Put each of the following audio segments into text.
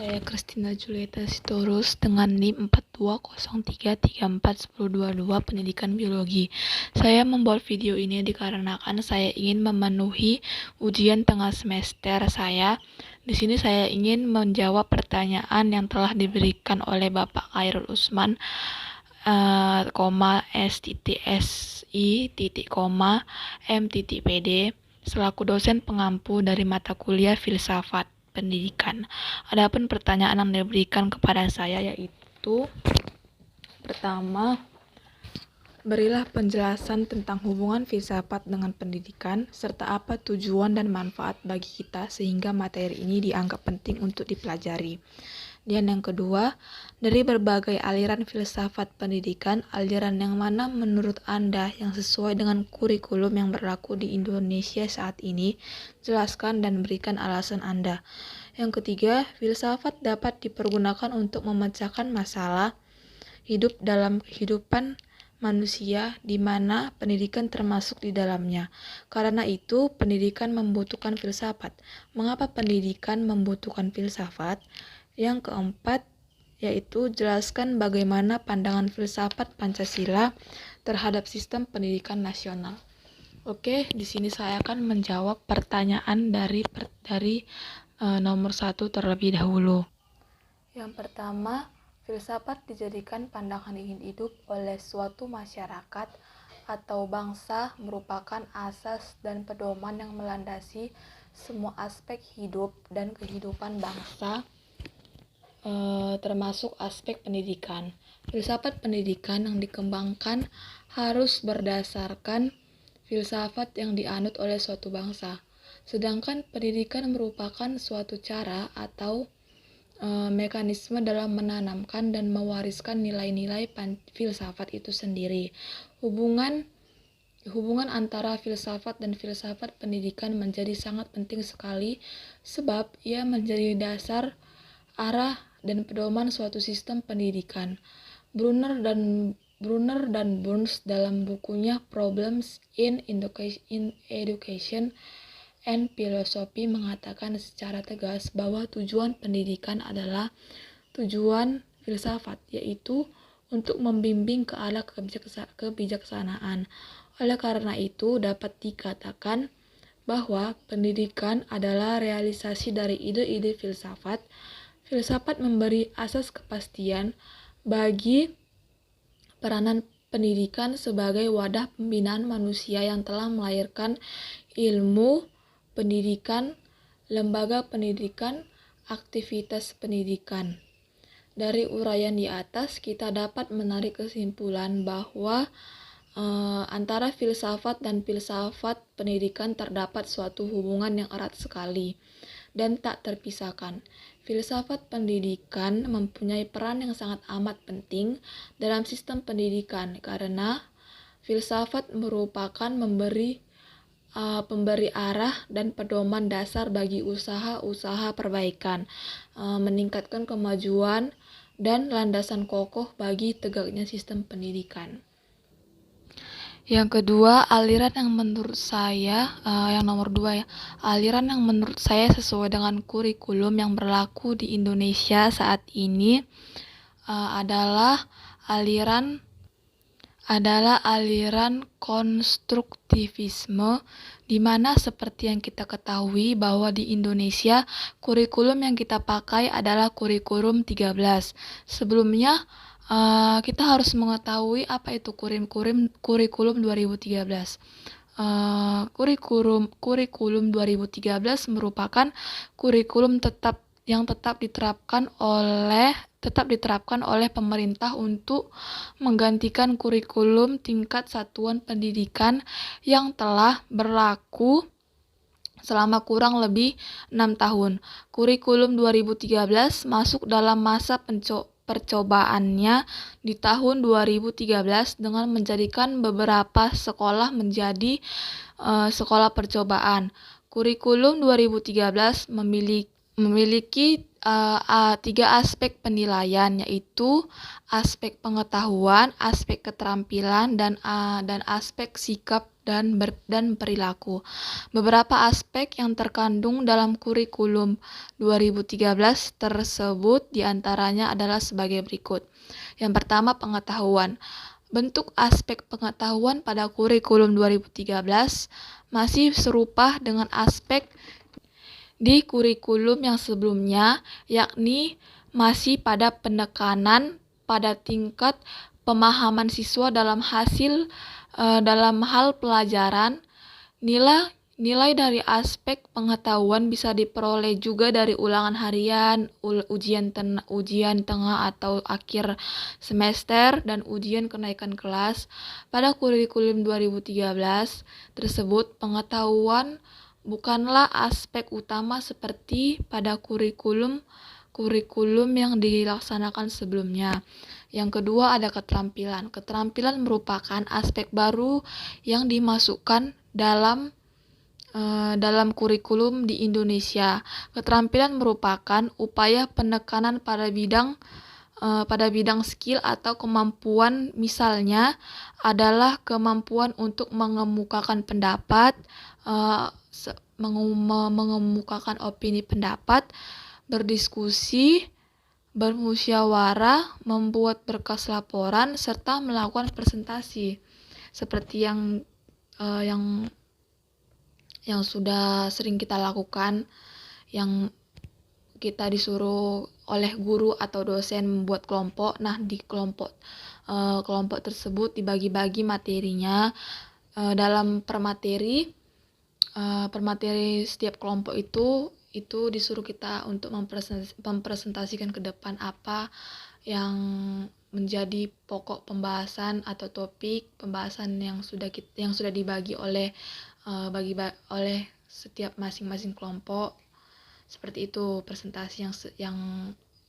saya Christina Julieta Sitorus dengan NIM 4203341022 Pendidikan Biologi. Saya membuat video ini dikarenakan saya ingin memenuhi ujian tengah semester saya. Di sini saya ingin menjawab pertanyaan yang telah diberikan oleh Bapak Khairul Usman, S.Si.M.PD selaku dosen pengampu dari mata kuliah Filsafat Pendidikan. Adapun pertanyaan yang diberikan kepada saya yaitu pertama, berilah penjelasan tentang hubungan filsafat dengan pendidikan serta apa tujuan dan manfaat bagi kita sehingga materi ini dianggap penting untuk dipelajari. Dan yang kedua, dari berbagai aliran filsafat pendidikan, aliran yang mana menurut Anda yang sesuai dengan kurikulum yang berlaku di Indonesia saat ini? Jelaskan dan berikan alasan Anda. Yang ketiga, filsafat dapat dipergunakan untuk memecahkan masalah hidup dalam kehidupan manusia di mana pendidikan termasuk di dalamnya. Karena itu, pendidikan membutuhkan filsafat. Mengapa pendidikan membutuhkan filsafat? Yang keempat, yaitu jelaskan bagaimana pandangan filsafat Pancasila terhadap sistem pendidikan nasional. Oke, di sini saya akan menjawab pertanyaan dari nomor 1 terlebih dahulu. Yang pertama, filsafat dijadikan pandangan ingin hidup oleh suatu masyarakat atau bangsa merupakan asas dan pedoman yang melandasi semua aspek hidup dan kehidupan bangsa, termasuk aspek pendidikan. Filsafat pendidikan yang dikembangkan harus berdasarkan filsafat yang dianut oleh suatu bangsa. Sedangkan pendidikan merupakan suatu cara atau mekanisme dalam menanamkan dan mewariskan nilai-nilai filsafat itu sendiri. Hubungan antara filsafat dan filsafat pendidikan menjadi sangat penting sekali sebab ia menjadi dasar, arah, dan pedoman suatu sistem pendidikan. Brunner dan Burns dalam bukunya Problems in Education and Philosophy mengatakan secara tegas bahwa tujuan pendidikan adalah tujuan filsafat, yaitu untuk membimbing ke arah kebijaksanaan. Oleh karena itu, dapat dikatakan bahwa pendidikan adalah realisasi dari ide-ide filsafat. Filsafat memberi asas kepastian bagi peranan pendidikan sebagai wadah pembinaan manusia yang telah melahirkan ilmu pendidikan, lembaga pendidikan, aktivitas pendidikan. Dari uraian di atas, kita dapat menarik kesimpulan bahwa antara filsafat dan filsafat pendidikan terdapat suatu hubungan yang erat sekali dan tak terpisahkan. Filsafat pendidikan mempunyai peran yang sangat amat penting dalam sistem pendidikan karena filsafat merupakan pemberi arah dan pedoman dasar bagi usaha-usaha perbaikan, meningkatkan kemajuan, dan landasan kokoh bagi tegaknya sistem pendidikan. Yang kedua, aliran yang menurut saya, yang nomor 2 ya, aliran yang menurut saya sesuai dengan kurikulum yang berlaku di Indonesia saat ini adalah aliran konstruktivisme, di mana seperti yang kita ketahui bahwa di Indonesia kurikulum yang kita pakai adalah kurikulum 13. Sebelumnya kita harus mengetahui apa itu kurikulum 2013. Kurikulum 2013 merupakan kurikulum yang tetap diterapkan oleh pemerintah untuk menggantikan kurikulum tingkat satuan pendidikan yang telah berlaku selama kurang lebih 6 tahun. Kurikulum 2013 masuk dalam masa percobaannya di tahun 2013 dengan menjadikan beberapa sekolah menjadi sekolah percobaan. Kurikulum 2013 memiliki tiga aspek penilaian, yaitu aspek pengetahuan, aspek keterampilan, dan aspek sikap dan perilaku. Beberapa aspek yang terkandung dalam kurikulum 2013 tersebut diantaranya adalah sebagai berikut. Yang pertama, pengetahuan. Bentuk aspek pengetahuan pada kurikulum 2013 masih serupa dengan aspek di kurikulum yang sebelumnya, yakni masih pada penekanan pada tingkat pemahaman siswa dalam hal pelajaran. Nilai dari aspek pengetahuan bisa diperoleh juga dari ulangan harian, ujian tengah atau akhir semester, dan ujian kenaikan kelas. Pada kurikulum 2013 tersebut, pengetahuan bukanlah aspek utama seperti pada kurikulum yang dilaksanakan sebelumnya. Yang kedua ada keterampilan. Keterampilan merupakan aspek baru yang dimasukkan dalam kurikulum di Indonesia. Keterampilan merupakan upaya penekanan pada bidang skill atau kemampuan, misalnya adalah kemampuan untuk mengemukakan pendapat, mengemukakan opini pendapat, berdiskusi, bermusyawarah, membuat berkas laporan, serta melakukan presentasi. Seperti yang sudah sering kita lakukan, yang kita disuruh oleh guru atau dosen membuat kelompok. Nah, di kelompok tersebut dibagi-bagi materinya dalam per materi setiap kelompok itu disuruh kita untuk mempresentasikan ke depan apa yang menjadi pokok pembahasan atau topik pembahasan yang sudah dibagi oleh setiap masing-masing kelompok. Seperti itu presentasi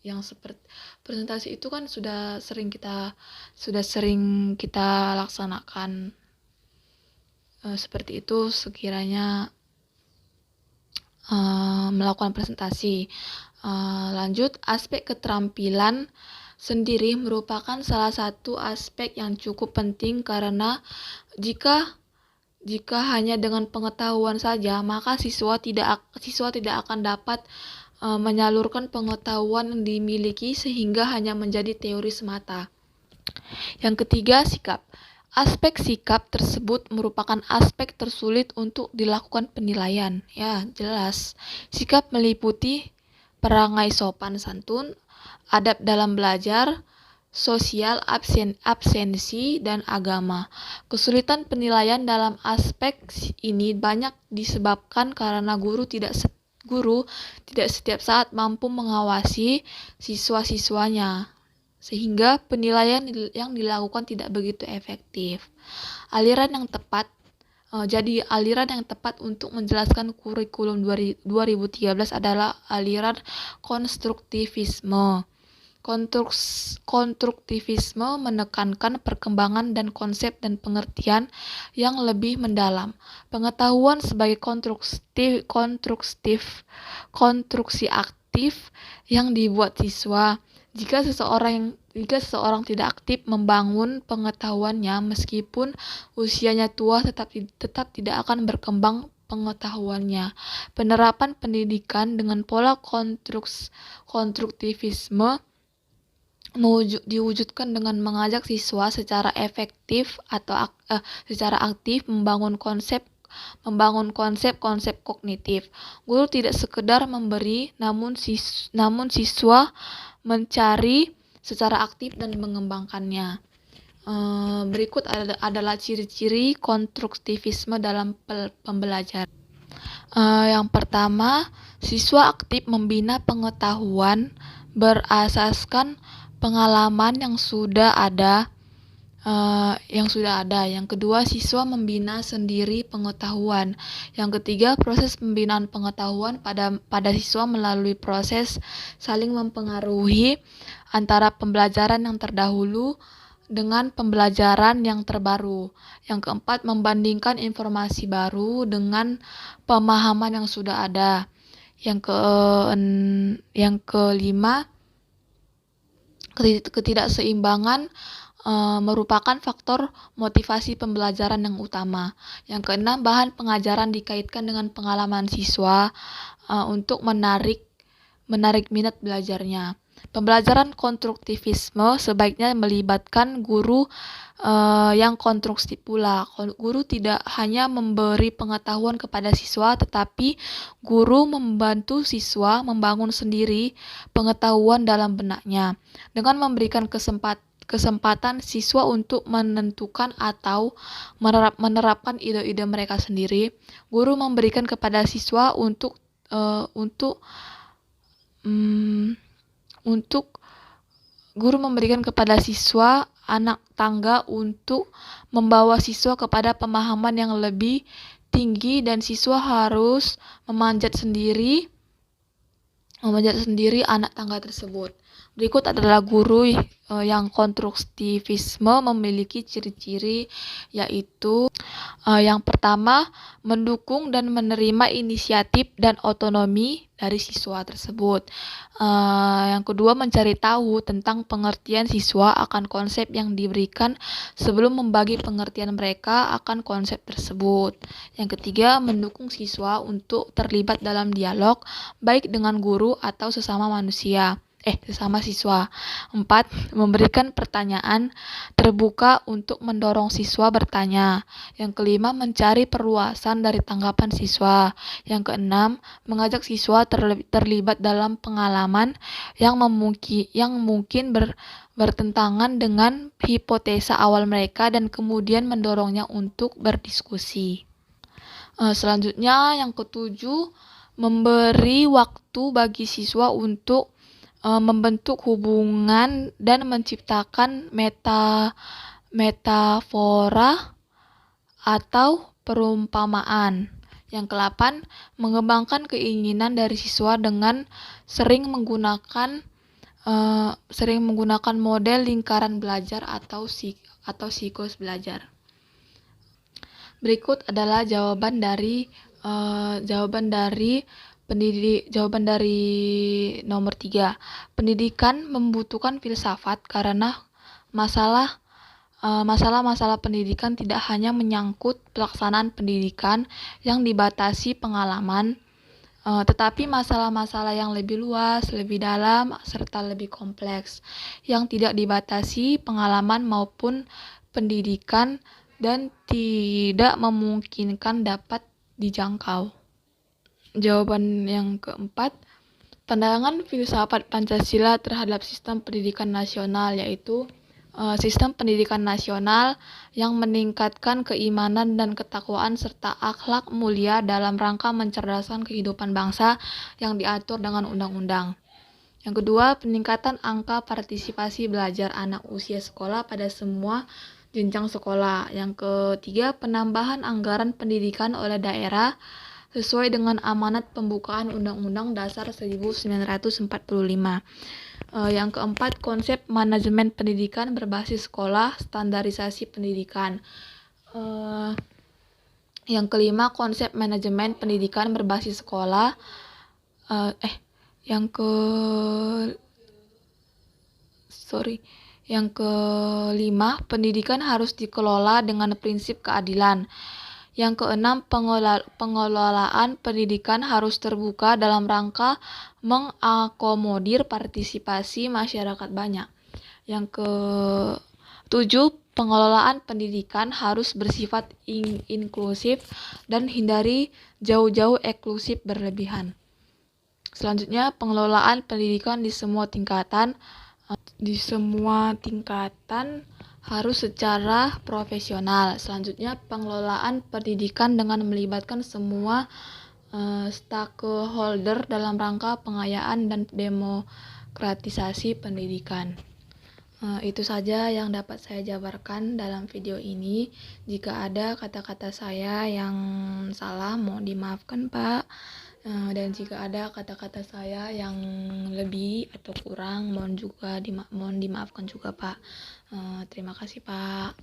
yang seperti presentasi itu kan sudah sering kita laksanakan. Seperti itu sekiranya melakukan presentasi. Lanjut, aspek keterampilan sendiri merupakan salah satu aspek yang cukup penting, karena jika hanya dengan pengetahuan saja, maka siswa tidak akan dapat menyalurkan pengetahuan yang dimiliki sehingga hanya menjadi teori semata. Yang ketiga, sikap. Aspek sikap tersebut merupakan aspek tersulit untuk dilakukan penilaian. Ya, jelas. Sikap meliputi perangai sopan santun, adab dalam belajar, sosial, absensi, dan agama. Kesulitan penilaian dalam aspek ini banyak disebabkan karena guru tidak setiap saat mampu mengawasi siswa-siswanya, sehingga penilaian yang dilakukan tidak begitu efektif. Aliran yang tepat untuk menjelaskan kurikulum 2013 adalah aliran konstruktivisme. Konstruktivisme menekankan perkembangan dan konsep dan pengertian yang lebih mendalam. Pengetahuan sebagai konstruksi aktif yang dibuat siswa. Jika seseorang tidak aktif membangun pengetahuannya, meskipun usianya tua, tetap tidak akan berkembang pengetahuannya. Penerapan pendidikan dengan pola konstruktivisme diwujudkan dengan mengajak siswa secara efektif atau secara aktif membangun konsep kognitif. Guru tidak sekedar memberi, namun siswa mencari secara aktif dan mengembangkannya. Berikut adalah ciri-ciri konstruktivisme dalam pembelajaran. Yang pertama, siswa aktif membina pengetahuan berasaskan pengalaman yang sudah ada. Yang kedua, siswa membina sendiri pengetahuan. Yang ketiga, proses pembinaan pengetahuan pada siswa melalui proses saling mempengaruhi antara pembelajaran yang terdahulu dengan pembelajaran yang terbaru. Yang keempat, membandingkan informasi baru dengan pemahaman yang sudah ada. Yang kelima, ketidakseimbangan merupakan faktor motivasi pembelajaran yang utama. Yang keenam, bahan pengajaran dikaitkan dengan pengalaman siswa untuk menarik minat belajarnya. Pembelajaran konstruktivisme sebaiknya melibatkan guru yang konstruktif pula. Guru tidak hanya memberi pengetahuan kepada siswa, tetapi guru membantu siswa membangun sendiri pengetahuan dalam benaknya. Dengan memberikan kesempatan siswa untuk menentukan atau menerapkan ide-ide mereka sendiri, guru memberikan kepada siswa untuk guru memberikan kepada siswa anak tangga untuk membawa siswa kepada pemahaman yang lebih tinggi, dan siswa harus memanjat sendiri anak tangga tersebut. Berikut adalah guru yang konstruktivisme memiliki ciri-ciri, yaitu yang pertama, mendukung dan menerima inisiatif dan otonomi dari siswa tersebut. Yang kedua, mencari tahu tentang pengertian siswa akan konsep yang diberikan sebelum membagi pengertian mereka akan konsep tersebut. Yang ketiga, mendukung siswa untuk terlibat dalam dialog baik dengan guru atau sesama siswa. 4. Memberikan pertanyaan terbuka untuk mendorong siswa bertanya. Yang kelima, mencari perluasan dari tanggapan siswa. Yang keenam, mengajak siswa terlibat dalam pengalaman yang mungkin bertentangan dengan hipotesa awal mereka dan kemudian mendorongnya untuk berdiskusi. Selanjutnya, yang ketujuh, memberi waktu bagi siswa untuk membentuk hubungan dan menciptakan metafora atau perumpamaan. Yang ke-8, mengembangkan keinginan dari siswa dengan sering menggunakan model lingkaran belajar atau siklus belajar. Berikut adalah jawaban dari nomor 3. Pendidikan membutuhkan filsafat karena masalah-masalah pendidikan tidak hanya menyangkut pelaksanaan pendidikan yang dibatasi pengalaman, tetapi masalah-masalah yang lebih luas, lebih dalam, serta lebih kompleks, yang tidak dibatasi pengalaman maupun pendidikan dan tidak memungkinkan dapat dijangkau. Jawaban yang keempat, pandangan filsafat Pancasila terhadap sistem pendidikan nasional, yaitu sistem pendidikan nasional yang meningkatkan keimanan dan ketakwaan serta akhlak mulia dalam rangka mencerdaskan kehidupan bangsa yang diatur dengan undang-undang. Yang kedua, peningkatan angka partisipasi belajar anak usia sekolah pada semua jenjang sekolah. Yang ketiga, penambahan anggaran pendidikan oleh daerah sesuai dengan amanat pembukaan Undang-Undang Dasar 1945. Yang keempat, konsep manajemen pendidikan berbasis sekolah, standarisasi pendidikan. Yang kelima, konsep manajemen pendidikan berbasis sekolah. Yang kelima, pendidikan harus dikelola dengan prinsip keadilan. Yang keenam, pengelolaan pendidikan harus terbuka dalam rangka mengakomodir partisipasi masyarakat banyak. Yang ketujuh, pengelolaan pendidikan harus bersifat inklusif dan hindari jauh-jauh eksklusif berlebihan. Selanjutnya, pengelolaan pendidikan di semua tingkatan harus secara profesional. Selanjutnya, pengelolaan pendidikan dengan melibatkan semua stakeholder dalam rangka pengayaan dan demokratisasi pendidikan. Itu saja yang dapat saya jabarkan dalam video ini. Jika ada kata-kata saya yang salah, mohon dimaafkan, Pak. Dan jika ada kata-kata saya yang lebih atau kurang, mohon dimaafkan juga, Pak. Terima kasih, Pak.